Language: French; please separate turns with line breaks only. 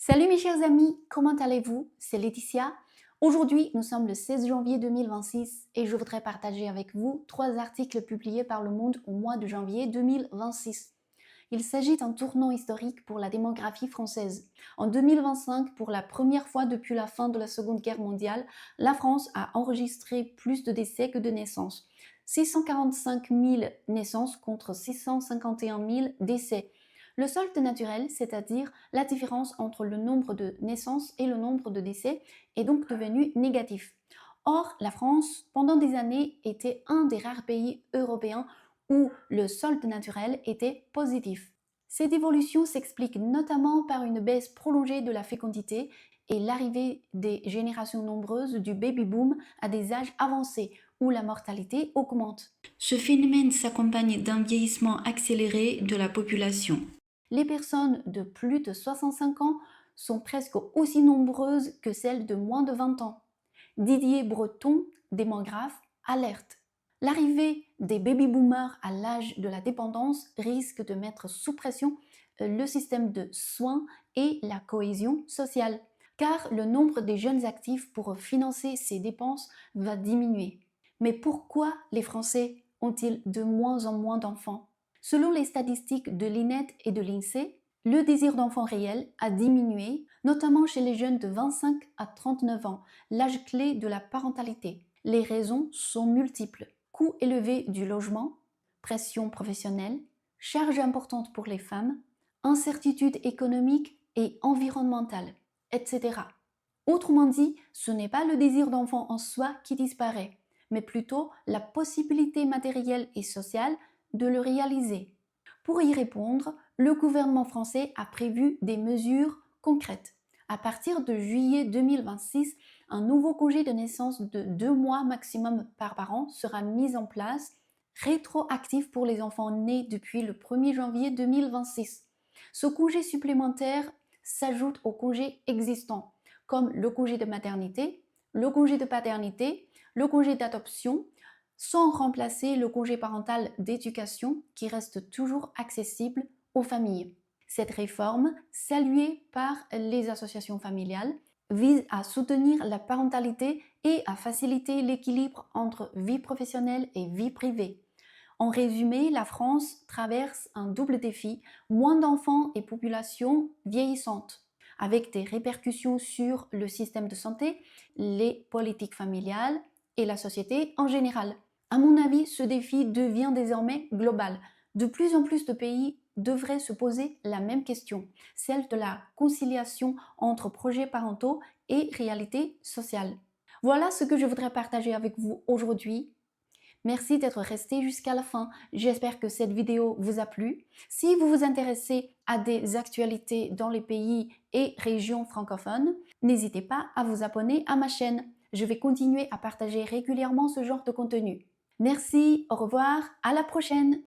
Salut mes chers amis, comment allez-vous? C'est Laetitia. Aujourd'hui, nous sommes le 16 janvier 2026 et je voudrais partager avec vous 3 articles publiés par Le Monde au mois de janvier 2026. Il s'agit d'un tournant historique pour la démographie française. En 2025, pour la première fois depuis la fin de la Seconde Guerre mondiale, la France a enregistré plus de décès que de naissances. 645 000 naissances contre 651 000 décès. Le solde naturel, c'est-à-dire la différence entre le nombre de naissances et le nombre de décès, est donc devenu négatif. Or, la France, pendant des années, était un des rares pays européens où le solde naturel était positif. Cette évolution s'explique notamment par une baisse prolongée de la fécondité et l'arrivée des générations nombreuses du baby-boom à des âges avancés où la mortalité augmente. Ce phénomène s'accompagne d'un vieillissement accéléré de la population. Les personnes de plus de 65 ans sont presque aussi nombreuses que celles de moins de 20 ans. Didier Breton, démographe, alerte. L'arrivée des baby-boomers à l'âge de la dépendance risque de mettre sous pression le système de soins et la cohésion sociale, car le nombre des jeunes actifs pour financer ces dépenses va diminuer. Mais pourquoi les Français ont-ils de moins en moins d'enfants? Selon les statistiques de l'INET et de l'INSEE, le désir d'enfant réel a diminué, notamment chez les jeunes de 25 à 39 ans, l'âge clé de la parentalité. Les raisons sont multiples. Coût élevé du logement, pression professionnelle, charge importante pour les femmes, incertitude économique et environnementale, etc. Autrement dit, ce n'est pas le désir d'enfant en soi qui disparaît, mais plutôt la possibilité matérielle et sociale de le réaliser. Pour y répondre, le gouvernement français a prévu des mesures concrètes. À partir de juillet 2026, un nouveau congé de naissance de 2 mois maximum par parent sera mis en place, rétroactif pour les enfants nés depuis le 1er janvier 2026. Ce congé supplémentaire s'ajoute aux congés existants, comme le congé de maternité, le congé de paternité, le congé d'adoption, sans remplacer le congé parental d'éducation qui reste toujours accessible aux familles. Cette réforme, saluée par les associations familiales, vise à soutenir la parentalité et à faciliter l'équilibre entre vie professionnelle et vie privée. En résumé, la France traverse un double défi, moins d'enfants et population vieillissante, avec des répercussions sur le système de santé, les politiques familiales et la société en général. À mon avis, ce défi devient désormais global. De plus en plus de pays devraient se poser la même question, celle de la conciliation entre projets parentaux et réalité sociale. Voilà ce que je voudrais partager avec vous aujourd'hui. Merci d'être resté jusqu'à la fin. J'espère que cette vidéo vous a plu. Si vous vous intéressez à des actualités dans les pays et régions francophones, n'hésitez pas à vous abonner à ma chaîne. Je vais continuer à partager régulièrement ce genre de contenu. Merci, au revoir, à la prochaine!